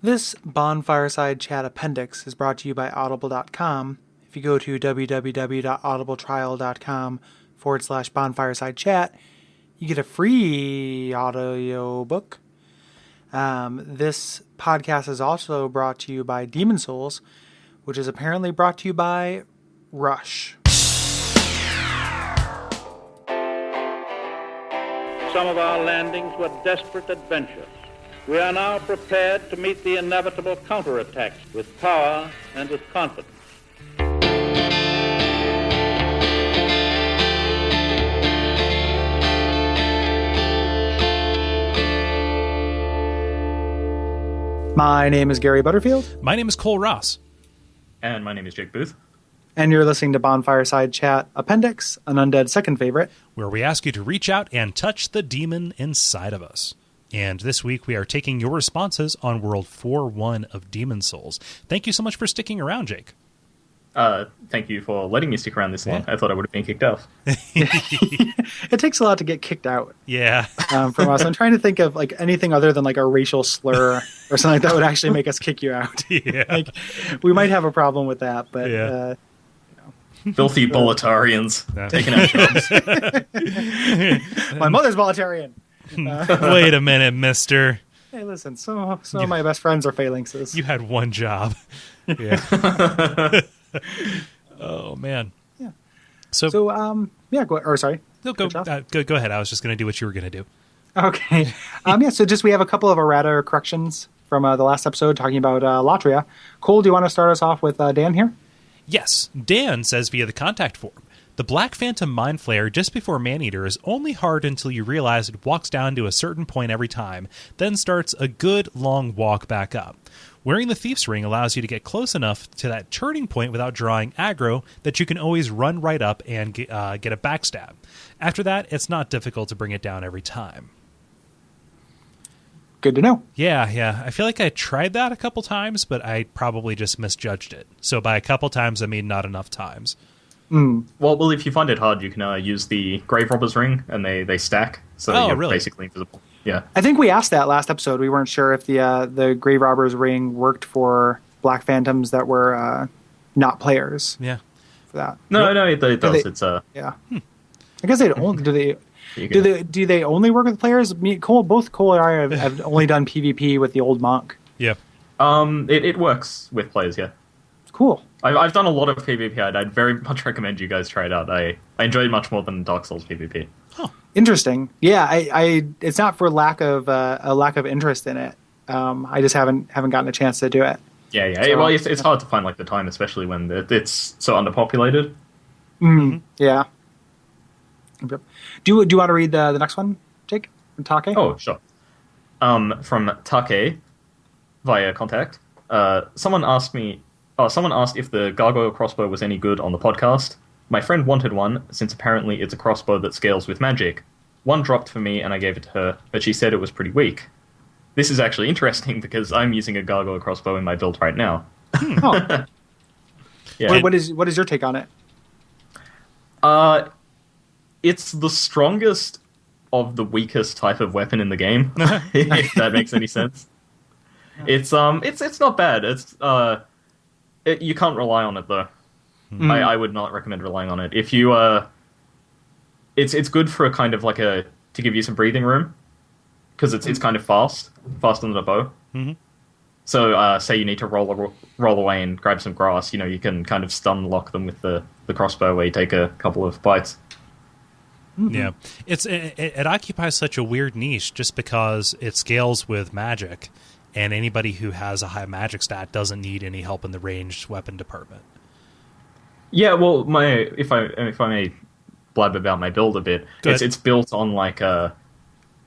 This Bonfireside Chat Appendix is brought to you by Audible.com. If you go to www.audibletrial.com/bonfireside chat, you get a free audio book. This podcast is also brought to you by Demon Souls, which is apparently brought to you by Rush. Some of our landings were desperate adventures. We are now prepared to meet the inevitable counterattacks with power and with confidence. My name is Gary Butterfield. My name is Kole Ross. And my name is Jake Booth. And you're listening to Bonfireside Chat Appendix, an undead second favorite, where we ask you to reach out and touch the demon inside of us. And this week we are taking your responses on World 4-1 of Demon Souls. Thank you so much for sticking around, Jake. Thank you for letting me stick around this long. I thought I would have been kicked off. It takes a lot to get kicked out. Yeah. From us. I'm trying to think of like anything other than like a racial slur or something like that would actually make us kick you out. Yeah. Like, we might have a problem with that, but yeah. Filthy bolletarians taking out jobs. My mother's bolletarian. Wait a minute, mister. Hey, listen, some of my best friends are phalanxes. You had one job. Yeah. Oh, man. Yeah. So yeah, sorry. No, go ahead. I was just going to do what you were going to do. Okay. Yeah, so just we have a couple of errata corrections from the last episode talking about Latria. Cole, do you want to start us off with Dan here? Yes. Dan says via the contact form, the Black Phantom Mind Flayer just before Maneater is only hard until you realize it walks down to a certain point every time, then starts a good long walk back up. Wearing the Thief's Ring allows you to get close enough to that turning point without drawing aggro that you can always run right up and get a backstab. After that, it's not difficult to bring it down every time. Good to know. Yeah. I feel like I tried that a couple times, but I probably just misjudged it. So by a couple times, I mean not enough times. Well, if you find it hard, you can use the Grave Robber's Ring, and they stack, so you're really? basically invisible. Yeah. I think we asked that last episode. We weren't sure if the Grave Robber's Ring worked for Black Phantoms that were not players. Yeah. For that. No, it does. It's yeah. I guess they only do they only work with players? Both Cole and I have only done PvP with the old monk. Yeah. It works with players. Yeah. Cool. I've done a lot of PvP. I'd very much recommend you guys try it out. I enjoy it much more than Dark Souls PvP. Oh, interesting. Yeah, I it's not for a lack of interest in it. I just haven't gotten a chance to do it. Yeah. So, well, it's hard to find like the time, especially when it's so underpopulated. Mm-hmm. Yeah. Do you want to read the next one, Jake? From Take? Oh, sure. From Take via contact. Someone asked if the gargoyle crossbow was any good on the podcast. My friend wanted one, since apparently it's a crossbow that scales with magic. One dropped for me, and I gave it to her, but she said it was pretty weak. This is actually interesting, because I'm using a gargoyle crossbow in my build right now. Oh. Yeah. What is your take on it? It's the strongest of the weakest type of weapon in the game, if that makes any sense. It's not bad. You can't rely on it though. I would not recommend relying on it. If you it's good for a kind of like to give you some breathing room, because it's kind of faster than the bow. Mm-hmm. So say you need to roll away and grab some grass, you can kind of stun lock them with the crossbow where you take a couple of bites. Mm-hmm. Yeah, it occupies such a weird niche just because it scales with magic. And anybody who has a high magic stat doesn't need any help in the ranged weapon department. Yeah, well, if I may blab about my build a bit, it's built on like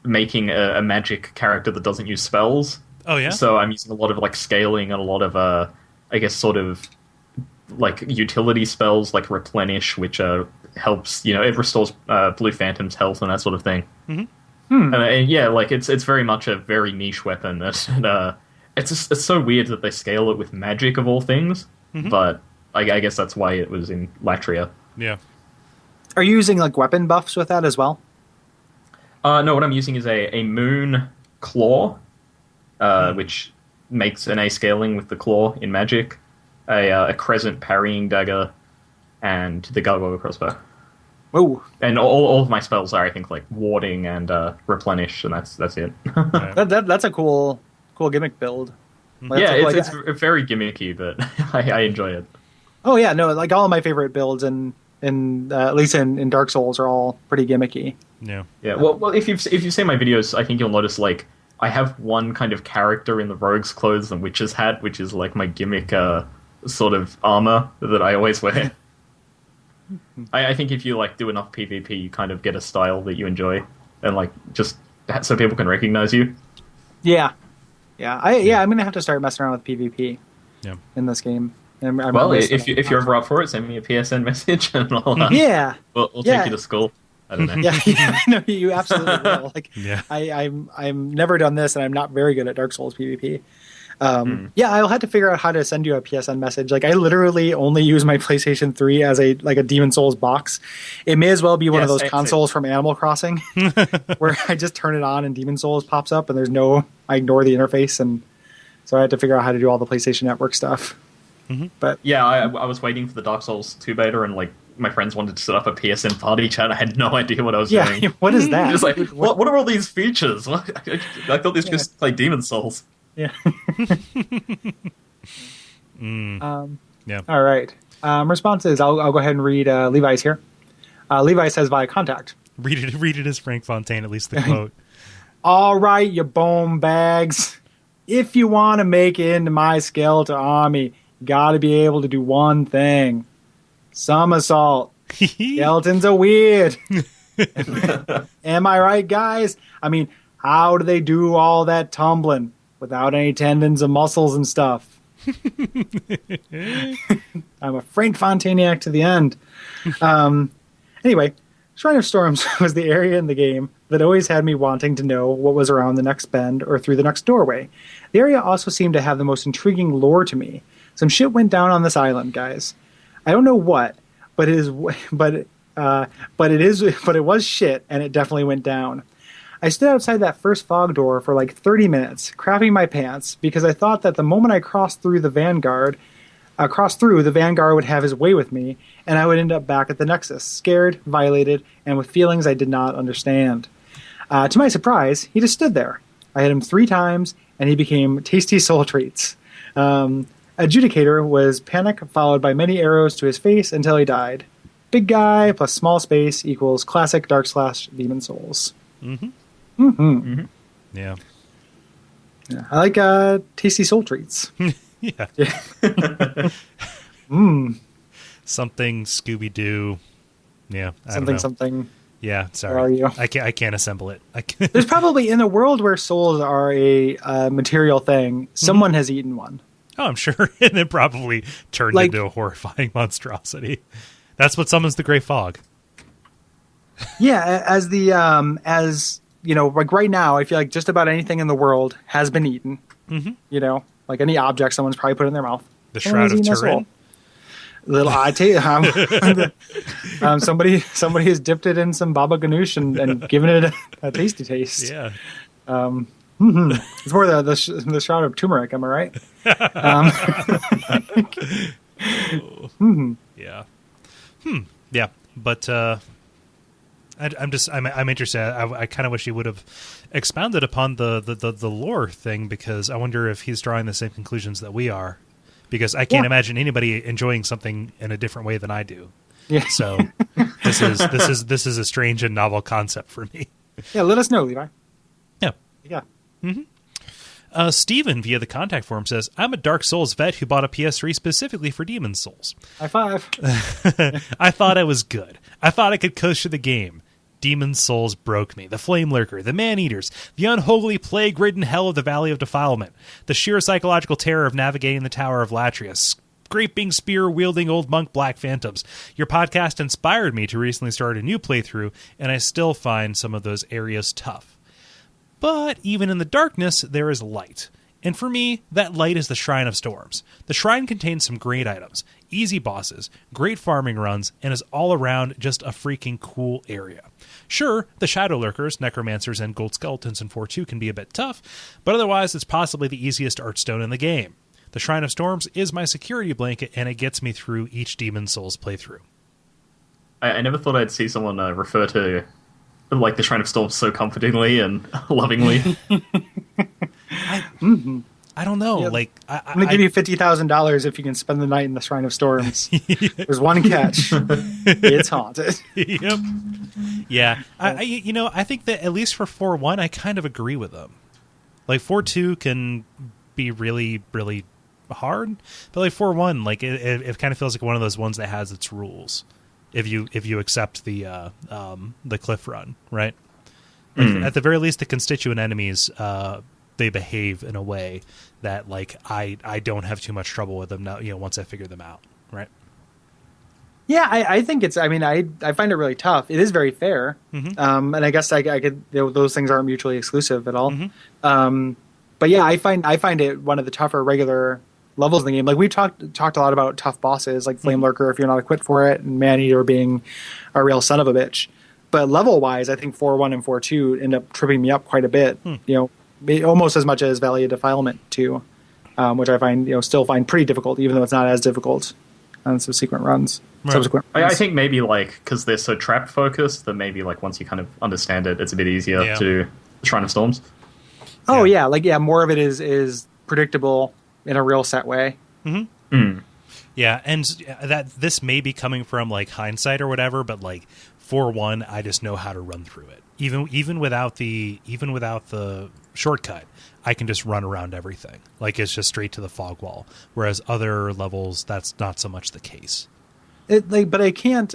making a magic character that doesn't use spells. Oh yeah. So I'm using a lot of like scaling and a lot of I guess sort of like utility spells like replenish, which helps. It restores Blue Phantom's health and that sort of thing. Mm-hmm. And yeah, like it's very much a very niche weapon. That it's so weird that they scale it with magic of all things. Mm-hmm. But I guess that's why it was in Latria. Yeah. Are you using like weapon buffs with that as well? No, what I'm using is a moon claw, which makes an A scaling with the claw in magic, a crescent parrying dagger, and the gargoyle crossbow. Whoa. And all of my spells are, I think, like warding and replenish, and that's it. That's a cool gimmick build. Like, yeah, that's it's very gimmicky, but I enjoy it. Oh yeah, no, like all of my favorite builds in at least in Dark Souls are all pretty gimmicky. Yeah. Yeah. Well, if you've seen my videos, I think you'll notice like I have one kind of character in the rogue's clothes and witch's hat, which is like my gimmick sort of armor that I always wear. I think if you like do enough PvP, you kind of get a style that you enjoy, and like just so people can recognize you. Yeah. I'm gonna have to start messing around with PvP. Yeah. In this game. Well, if you're ever up for it, send me a PSN message and I'll we'll take you to school. I don't know. Yeah, no, you absolutely will. Like, Yeah. I'm never done this, and I'm not very good at Dark Souls PvP. Yeah, I'll have to figure out how to send you a PSN message. Like, I literally only use my PlayStation 3 as a Demon Souls box. It may as well be one of those consoles from Animal Crossing, where I just turn it on and Demon Souls pops up, and I ignore the interface, and so I had to figure out how to do all the PlayStation Network stuff. Mm-hmm. But yeah, I was waiting for the Dark Souls 2 beta, and like my friends wanted to set up a PSN party chat. I had no idea what I was doing. What is that? Just like, what are all these features? I thought these just play Demon Souls. Yeah. Yeah. All right. Responses. I'll go ahead and read Levi's here. Levi says via contact. Read it as Frank Fontaine, at least the quote. All right, you bone bags. If you want to make it into my skeleton army, you got to be able to do one thing. Somersault. Skeletons are weird. Am I right, guys? I mean, how do they do all that tumbling without any tendons and muscles and stuff? I'm a Frank Fontainiac to the end. Anyway, Shrine of Storms was the area in the game that always had me wanting to know what was around the next bend or through the next doorway. The area also seemed to have the most intriguing lore to me. Some shit went down on this island, guys. I don't know what, but it was shit, and it definitely went down. I stood outside that first fog door for like 30 minutes, crapping my pants, because I thought that the moment I crossed through, the Vanguard would have his way with me, and I would end up back at the Nexus, scared, violated, and with feelings I did not understand. To my surprise, he just stood there. I hit him 3 times, and he became tasty soul treats. Adjudicator was panic, followed by many arrows to his face until he died. Big guy plus small space equals classic Dark/Demon Souls. Mm-hmm. Mm-hmm. Mm-hmm. Yeah. I like tasty soul treats. Yeah. Something Scooby-Doo. Yeah. I don't know. Something. Yeah, sorry. Where are you? I can't assemble it. There's probably, in a world where souls are a material thing, someone has eaten one. Oh, I'm sure. And it probably turned into a horrifying monstrosity. That's what summons the Grey Fog. Yeah, as like right now, I feel like just about anything in the world has been eaten. Mm-hmm. Like any object someone's probably put in their mouth. The Shroud of Turin. Somebody has dipped it in some baba ganoush and given it a tasty taste. Yeah. It's more the Shroud of Turmeric, am I right? Yeah. Yeah. But I'm interested. I kind of wish he would have expounded upon the lore thing, because I wonder if he's drawing the same conclusions that we are. Because I can't imagine anybody enjoying something in a different way than I do. Yeah. So this is a strange and novel concept for me. Yeah, let us know, Levi. Yeah. Yeah. Mm-hmm. Steven via the contact form says, I'm a Dark Souls vet who bought a PS3 specifically for Demon Souls. High five. I thought I was good. I thought I could coast through the game. Demon Souls broke me. The Flame Lurker, the Man-Eaters, the unholy plague-ridden hell of the Valley of Defilement, the sheer psychological terror of navigating the Tower of Latria, scraping spear-wielding old monk Black Phantoms. Your podcast inspired me to recently start a new playthrough, and I still find some of those areas tough. But even in the darkness, there is light. And for me, that light is the Shrine of Storms. The Shrine contains some great items, easy bosses, great farming runs, and is all around just a freaking cool area. Sure, the Shadow Lurkers, Necromancers, and Gold Skeletons in 4.2 can be a bit tough, but otherwise it's possibly the easiest Archstone in the game. The Shrine of Storms is my security blanket, and it gets me through each Demon Souls playthrough. I never thought I'd see someone refer to like the Shrine of Storms so comfortingly and lovingly. I don't know. Yeah. Like, I'm going to give you $50,000 if you can spend the night in the Shrine of Storms. There's one catch. It's haunted. Yep. Yeah. I think that at least for 4.1, I kind of agree with them. Like, 4.2 can be really, really hard, but like 4.1, like it kind of feels like one of those ones that has its rules. If you accept the cliff run, right? Like, at the very least, the constituent enemies they behave in a way that like I don't have too much trouble with them now. Once I figure them out, right? Yeah, I think it's. I mean, I find it really tough. It is very fair, and I guess I could. Those things aren't mutually exclusive at all. But yeah, I find it one of the tougher regular levels in the game. Like we've talked a lot about tough bosses like Flame Lurker if you're not equipped for it, and Maneater being a real son of a bitch. But level wise, I think 4.1 and 4.2 end up tripping me up quite a bit. Almost as much as Valley of Defilement 2, which I find still find pretty difficult, even though it's not as difficult on subsequent runs. Right. I think maybe like because they're so trap focused that maybe like once you kind of understand it, it's a bit easier to Shrine of Storms. Oh yeah, more of it is predictable in a real set way. Yeah, and that this may be coming from like hindsight or whatever, but like 4.1, I just know how to run through it. Even without the shortcut, I can just run around everything. Like it's just straight to the fog wall. Whereas other levels, that's not so much the case. But I can't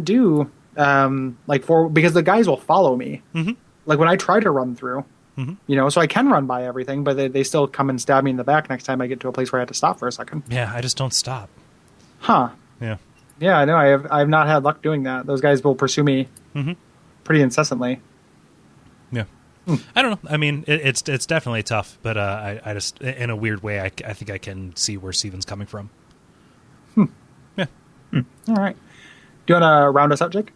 do because the guys will follow me. Like when I try to run through, so I can run by everything, but they still come and stab me in the back next time I get to a place where I have to stop for a second. Yeah, I just don't stop. Huh. Yeah. Yeah, I know. I've not had luck doing that. Those guys will pursue me pretty incessantly. Yeah. I don't know. I mean, it's definitely tough, but I just, in a weird way, I think I can see where Steven's coming from. Yeah. All right. Do you want to round us up, Jake?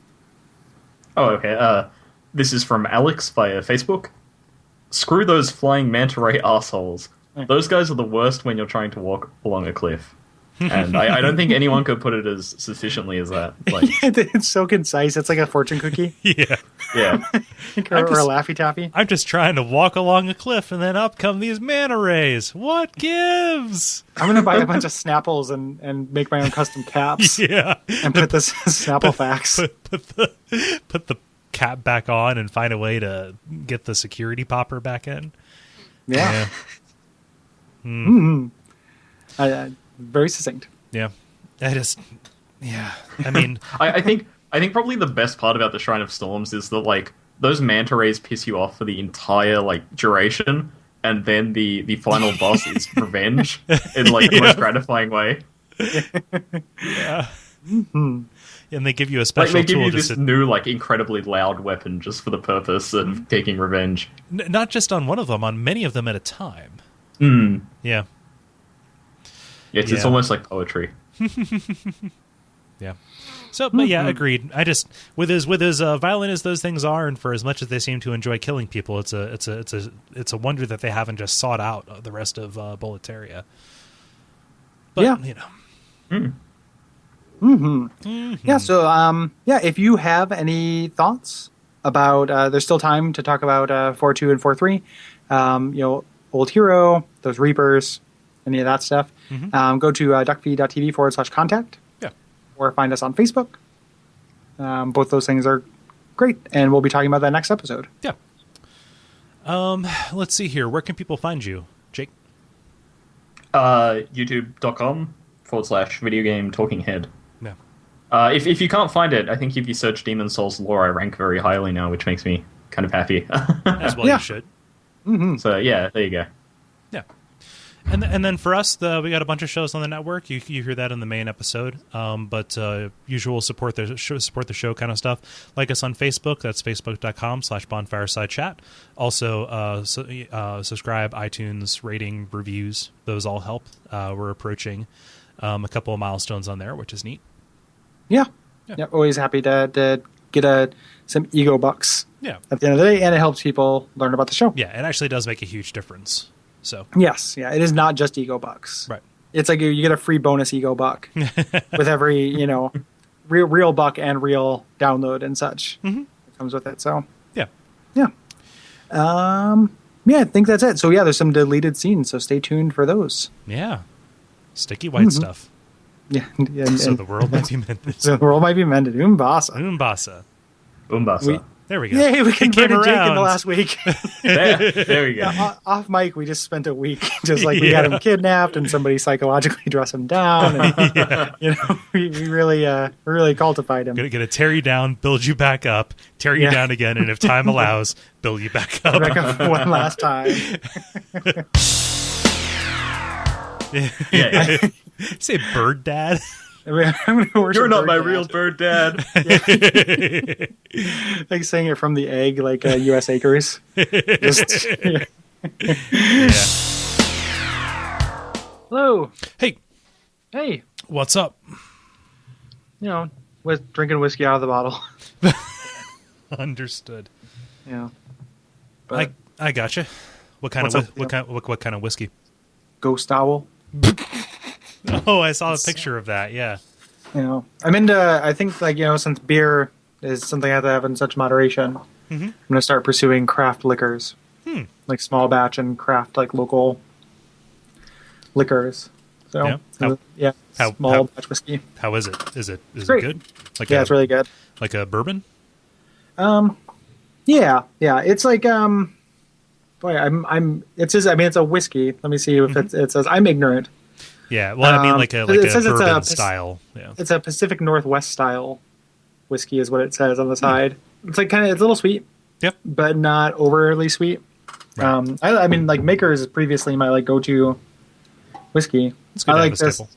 Oh, okay. This is from Alex via Facebook. Screw those flying manta ray assholes. Those guys are the worst when you're trying to walk along a cliff. And I don't think anyone could put it as sufficiently as that. Like, it's so concise. It's like a fortune cookie. Yeah. or a Laffy Taffy. I'm just trying to walk along a cliff, and then up come these manta rays. What gives? I'm going to buy a bunch of Snapples and make my own custom caps. Yeah. And put this Snapple facts. Put the cap back on and find a way to get the security popper back in. Yeah. Very succinct. Yeah. I mean, I think probably the best part about the Shrine of Storms is that like those manta rays piss you off for the entire like duration, and then the final boss is revenge in like the most gratifying way. Yeah. And they give you a special they give tool you this new like incredibly loud weapon just for the purpose of taking revenge. Not just on one of them, on many of them at a time. Yeah. It's almost like poetry. Yeah. So, but yeah, agreed. I just with as violent as those things are, and for as much as they seem to enjoy killing people, it's a wonder that they haven't just sought out the rest of Boletaria. But Yeah. So if you have any thoughts about, there's still time to talk about 4.2 and 4.3. Old Hero, those Reapers, any of that stuff. Go to Duckfeed.tv /contact. Yeah. Or find us on Facebook. Both those things are great, and we'll be talking about that next episode. Yeah. Let's see here. Where can people find you, Jake? YouTube.com/video game talking head. Yeah. If you can't find it, I think if you search Demon Souls lore, I rank very highly now, which makes me kind of happy. As well, you should. So yeah, there you go. Yeah. And then for us, we got a bunch of shows on the network. You hear that in the main episode. But usual support the show kind of stuff. Like us on Facebook. That's facebook.com/bonfiresidechat. Also, subscribe, iTunes, rating, reviews. Those all help. We're approaching a couple of milestones on there, which is neat. Yeah. Always happy to get some ego bucks. Yeah. At the end of the day, and it helps people learn about the show. Yeah, it actually does make a huge difference. So yes, it is not just ego bucks. Right. It's like you get a free bonus ego buck with every real buck and real download and such. Mm-hmm. It comes with it. So yeah. I think that's it. So there's some deleted scenes. So stay tuned for those. Yeah. Sticky white stuff. Yeah. So the world might be mended. So the world might be mended. Umbasa. Umbasa. There we go. Yay, we converted Jake in the around. last week. There we go. Off mic, we just spent a week just like we had him kidnapped and somebody psychologically dressed him down. And, we really cultified him. Gonna tear you down, build you back up, tear you down again, and if time allows, build you back up. Back up one last time. Say bird dad. I'm gonna worship You're not Bird my Dad. real bird dad. Like saying it from the egg, like U.S. Acres. Just, Yeah. Hello. Hey, what's up? With drinking whiskey out of the bottle. Understood. Yeah. But I gotcha. What kind What's of up, what kind of whiskey? Ghost Owl. Oh, I saw a picture of that. Yeah. I'm into. I think since beer is something I have to have in such moderation, I'm gonna start pursuing craft liquors, like small batch and craft like local liquors. So small batch whiskey. How is it? Is it Great. good? Like It's really good. Like a bourbon? Yeah. It's like It says. I mean, it's a whiskey. Let me see if it says. I'm ignorant. Yeah. Well, I mean, like a it says it's bourbon a style. Yeah. It's a Pacific Northwest style whiskey, is what it says on the side. It's like it's a little sweet. Yep. But not overly sweet. Right. I mean, like Maker's is previously my go-to whiskey. It's good I to like have a this staple.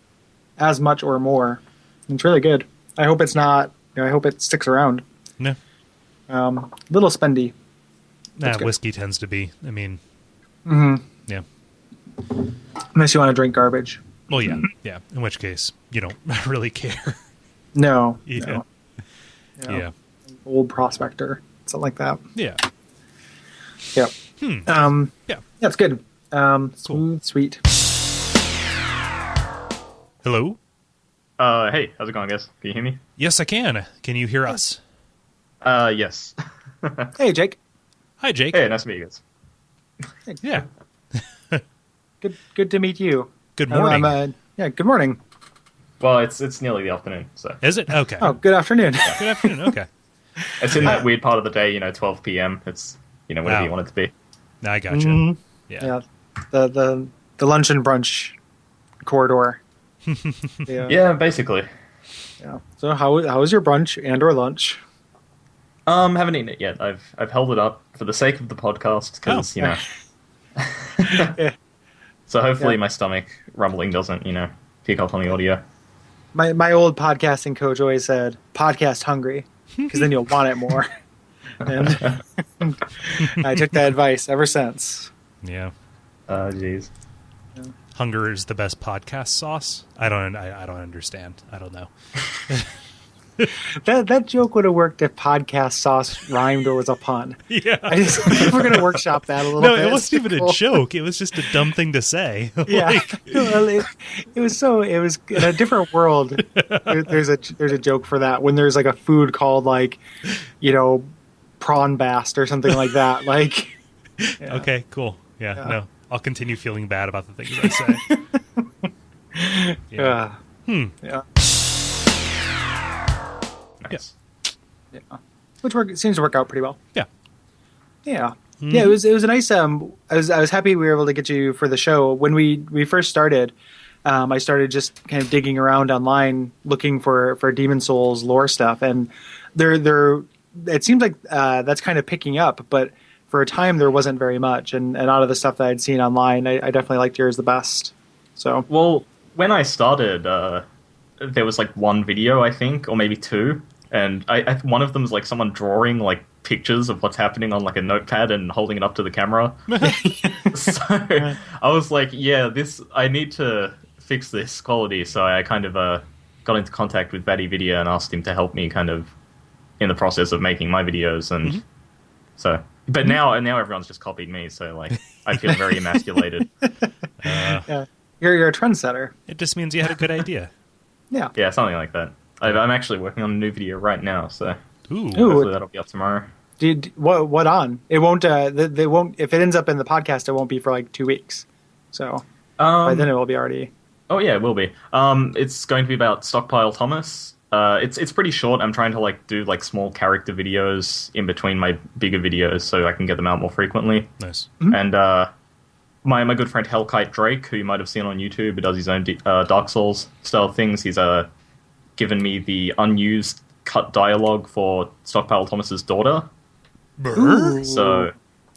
as much or more. It's really good. I hope it's not. I hope it sticks around. No. Little spendy. Good. Whiskey tends to be. I mean. Yeah. Unless you want to drink garbage. Well, yeah. Yeah. In which case, you don't really care. No. Yeah. No. Yeah. Old Prospector, something like that. Yeah. Yep. Yeah. It's good. Smooth, sweet. Hello? Hey, how's it going, guys? Can you hear me? Yes, I can. Can you hear us? Yes. Hey, Jake. Hi, Jake. Hey, nice to meet you guys. Yeah. Good to meet you. Good morning. Good morning. Well, it's nearly the afternoon, so Is it? Okay. Oh, good afternoon. Good afternoon. Okay. it's in that weird part of the day, 12 p.m. It's whatever Wow. you want it to be. I gotcha. Yeah. Yeah. The lunch and brunch corridor. Yeah. Yeah, basically. Yeah. So how was your brunch and or lunch? Haven't eaten it yet. I've held it up for the sake of the podcast because Yeah. So hopefully Yeah. my stomach rumbling doesn't pick up on the audio. My old podcasting coach always said, "Podcast hungry," because then you'll want it more. And I took that advice ever since. Yeah. Jeez. Hunger is the best podcast sauce. I don't understand. I don't know. That joke would have worked if podcast sauce rhymed or was a pun. Yeah. We're gonna workship that a little No, bit. it wasn't even Cool. a joke. It was just a dumb thing to say. Yeah, well, it was in a different world. There's a joke for that when there's like a food called prawn bast or something like that. Like, yeah. Okay, cool. Yeah, no. I'll continue feeling bad about the things I say. Yeah. Yeah. Nice. Yeah. Which seems to work out pretty well. Yeah. Yeah. Yeah, it was a nice I was happy we were able to get you for the show. When we first started, I started just kind of digging around online looking for Demon Souls lore stuff, and there it seems like that's kind of picking up, but for a time there wasn't very much, and out of the stuff that I'd seen online, I definitely liked yours the best. So Well, when I started, there was like one video, I think, or maybe two, and one of them is like someone drawing like pictures of what's happening on like a notepad and holding it up to the camera. So I was like, yeah, I need to fix this quality. So I kind of got into contact with Batty Video and asked him to help me kind of in the process of making my videos. And so, but now everyone's just copied me. So like, I feel very emasculated. yeah, you're a trendsetter. It just means you had a good idea. Yeah. Yeah, something like that. I'm actually working on a new video right now, so Ooh. hopefully that'll be up tomorrow. What on? It won't. They won't. If it ends up in the podcast, it won't be for like 2 weeks. So by then it will be already. Oh yeah, it will be. It's going to be about Stockpile Thomas. It's pretty short. I'm trying to like do like small character videos in between my bigger videos so I can get them out more frequently. Nice. And my good friend Hellkite Drake, who you might have seen on YouTube, who does his own Dark Souls style things, he's given me the unused cut dialogue for Stockpile Thomas's daughter. Ooh. So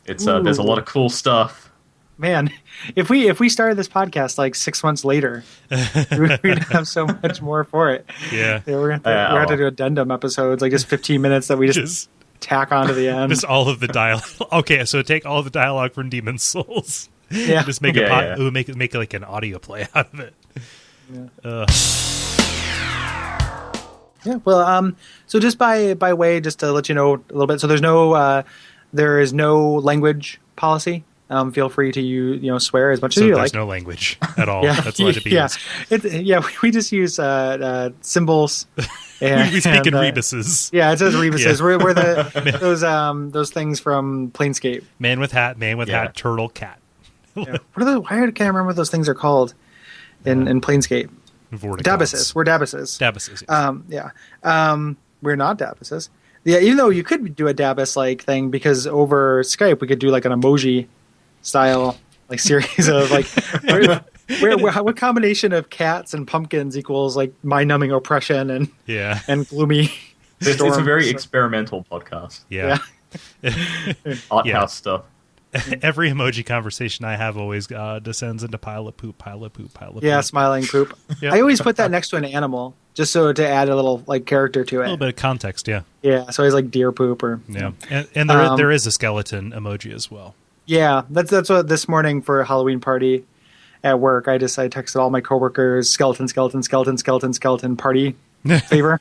it's there's a lot of cool stuff. Man, if we started this podcast like 6 months later, we'd have so much more for it. Yeah. We're gonna have to do addendum episodes, like just 15 minutes that we just tack on to the end. Just all of the dialogue. Okay, so take all of the dialogue from Demon's Souls. Yeah. Just make make like an audio play out of it. Yeah. Yeah, well, so just by way, just to let you know a little bit, so there is no language policy. Feel free to swear as much as you like. There's no language at all. Yeah, That's allowed to be used. We just use symbols. And, we speak in rebuses. Yeah, it says rebuses. Yeah. We're those things from Planescape. Man with hat, turtle, cat. Yeah. What are those? Why can't I remember what those things are called in Planescape? Dabuses. We're Dabuses. Dabuses. Yes. We're not Dabuses. Yeah, even though you could do a Dabus-like thing, because over Skype we could do like an emoji style like series of like what combination of cats and pumpkins equals like mind-numbing oppression and gloomy. It's a very experimental podcast. Yeah. Art house stuff. Every emoji conversation I have always descends into pile of poop. Yeah, smiling poop. Yep. I always put that next to an animal, just so to add a little like character to it. A little bit of context, yeah. Yeah, so it's like deer poop or... Yeah, and there is a skeleton emoji as well. Yeah, that's what this morning for a Halloween party at work, I texted all my coworkers, skeleton party favor.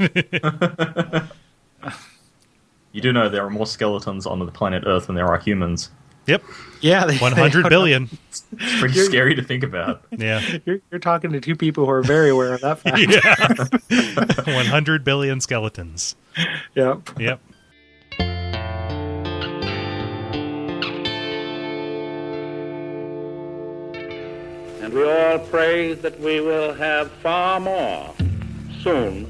You do know there are more skeletons on the planet Earth than there are humans. Yep. Yeah. 100 billion. It's pretty scary to think about. Yeah. You're talking to two people who are very aware of that fact. Yeah. 100 billion skeletons. Yep. And we all pray that we will have far more soon